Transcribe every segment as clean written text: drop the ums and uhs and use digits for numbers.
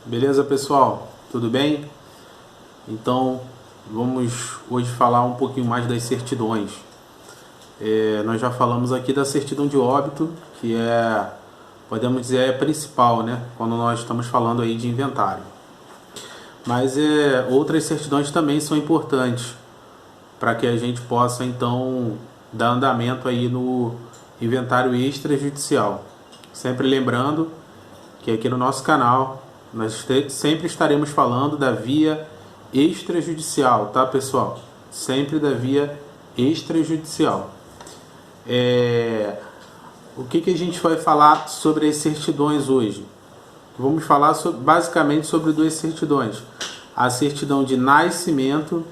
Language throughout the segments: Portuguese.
Beleza, pessoal? Tudo bem? Então, vamos hoje falar um pouquinho mais das certidões. Nós já falamos aqui da certidão de óbito, que podemos dizer, a principal, né? Quando nós estamos falando aí de inventário. Mas outras certidões também são importantes para que a gente possa, então, dar andamento aí no inventário extrajudicial. Sempre lembrando que aqui no nosso canal nós sempre estaremos falando da via extrajudicial, tá, pessoal? Sempre da via extrajudicial. O que a gente vai falar sobre as certidões hoje? Vamos falar basicamente sobre duas certidões: a certidão de nascimento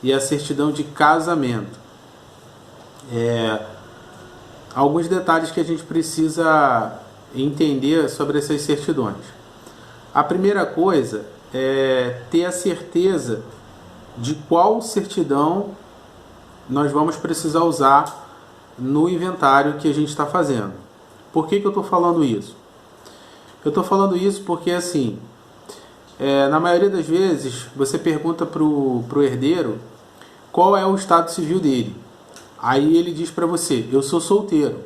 e a certidão de casamento. Alguns detalhes que a gente precisa entender sobre essas certidões. A primeira coisa é ter a certeza de qual certidão nós vamos precisar usar no inventário que a gente está fazendo. Por que eu estou falando isso? Eu estou falando isso porque, assim, na maioria das vezes, você pergunta para o herdeiro qual é o estado civil dele. Aí ele diz para você: eu sou solteiro,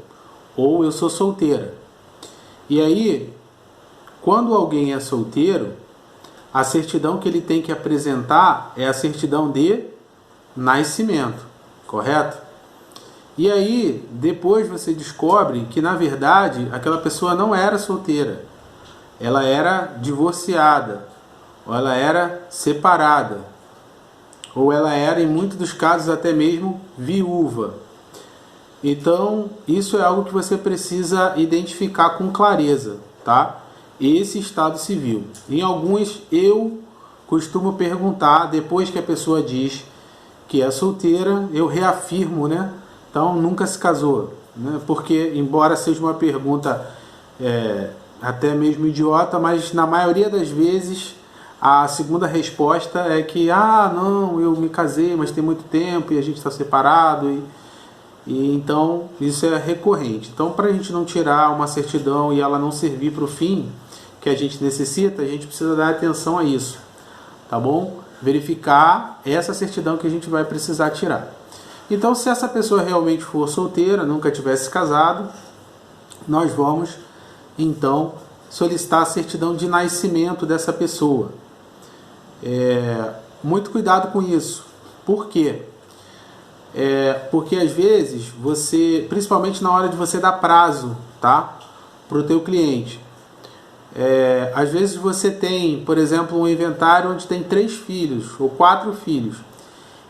ou eu sou solteira. E aí, quando alguém é solteiro, a certidão que ele tem que apresentar é a certidão de nascimento, correto? E aí, depois você descobre que, na verdade, aquela pessoa não era solteira. Ela era divorciada, ou ela era separada, ou ela era, em muitos dos casos, até mesmo viúva. Então, isso é algo que você precisa identificar com clareza, tá? Esse estado civil. Em alguns, eu costumo perguntar, depois que a pessoa diz que é solteira, eu reafirmo, né? Então, nunca se casou, né? Porque, embora seja uma pergunta até mesmo idiota, mas na maioria das vezes a segunda resposta é que, não, eu me casei, mas tem muito tempo e a gente está separado e então isso é recorrente. Então, para a gente não tirar uma certidão e ela não servir para o fim que a gente necessita, a gente precisa dar atenção a isso, tá bom? Verificar essa certidão que a gente vai precisar tirar. Então, se essa pessoa realmente for solteira, nunca tivesse casado, nós vamos então solicitar a certidão de nascimento dessa pessoa. Muito cuidado com isso. Por quê? Porque às vezes você, principalmente na hora de você dar prazo, tá, para o teu cliente, às vezes você tem, por exemplo, um inventário onde tem 3 filhos ou 4 filhos,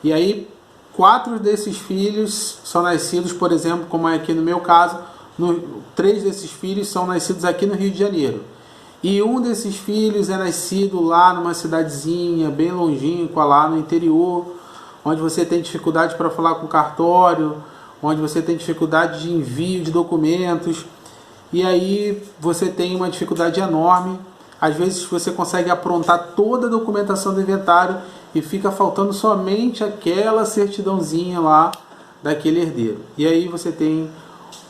e aí 4 desses filhos são nascidos, por exemplo, como é aqui no meu caso, 3 desses filhos são nascidos aqui no Rio de Janeiro, e um desses filhos é nascido lá numa cidadezinha bem longínqua, lá no interior, onde você tem dificuldade para falar com o cartório, onde você tem dificuldade de envio de documentos, e aí você tem uma dificuldade enorme. Às vezes você consegue aprontar toda a documentação do inventário e fica faltando somente aquela certidãozinha lá daquele herdeiro. E aí você tem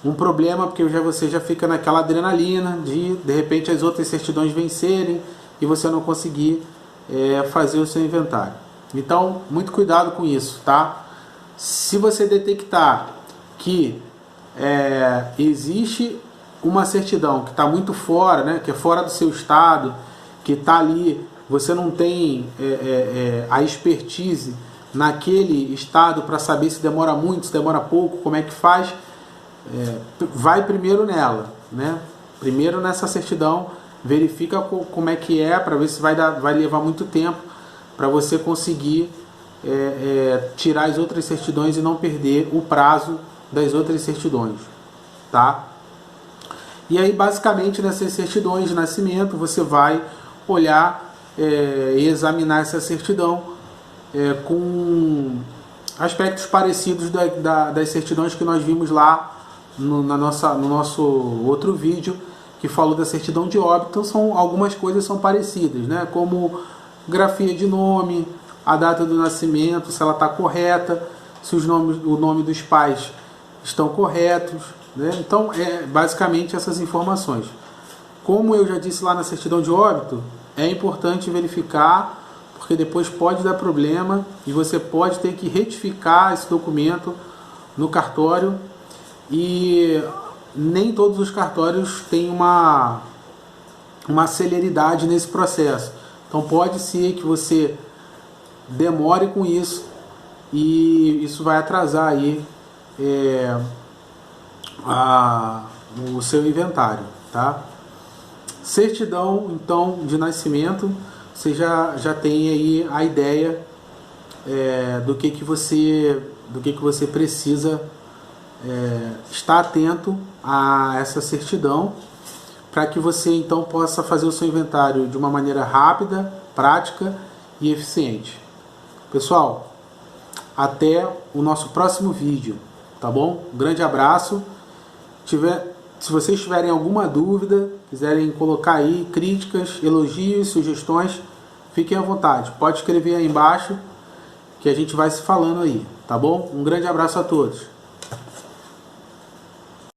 um problema, porque você já fica naquela adrenalina de repente as outras certidões vencerem e você não conseguir fazer o seu inventário. Então, muito cuidado com isso, tá? Se você detectar que existe uma certidão que está muito fora, né, que é fora do seu estado, que está ali, você não tem a expertise naquele estado para saber se demora muito, se demora pouco, como é que faz, vai primeiro nela, né? Primeiro nessa certidão, verifica como é que para ver se vai levar muito tempo para você conseguir tirar as outras certidões e não perder o prazo das outras certidões, tá? E aí, basicamente, nessas certidões de nascimento, você vai olhar e examinar essa certidão com aspectos parecidos das certidões que nós vimos lá no nosso outro vídeo, que falou da certidão de óbito. Então, algumas coisas são parecidas, né? Como grafia de nome, a data do nascimento, se ela está correta, se o nome dos pais estão corretos, né? Então, basicamente essas informações. Como eu já disse lá na certidão de óbito, é importante verificar, porque depois pode dar problema e você pode ter que retificar esse documento no cartório, e nem todos os cartórios têm uma celeridade nesse processo. Então pode ser que você demore com isso e isso vai atrasar aí o seu inventário, tá? Certidão, então, de nascimento, você já tem aí a ideia do que você precisa estar atento a essa certidão, para que você então possa fazer o seu inventário de uma maneira rápida, prática e eficiente. Pessoal, até o nosso próximo vídeo, tá bom? Um grande abraço. Se vocês tiverem alguma dúvida, quiserem colocar aí críticas, elogios, sugestões, fiquem à vontade. Pode escrever aí embaixo que a gente vai se falando aí, tá bom? Um grande abraço a todos.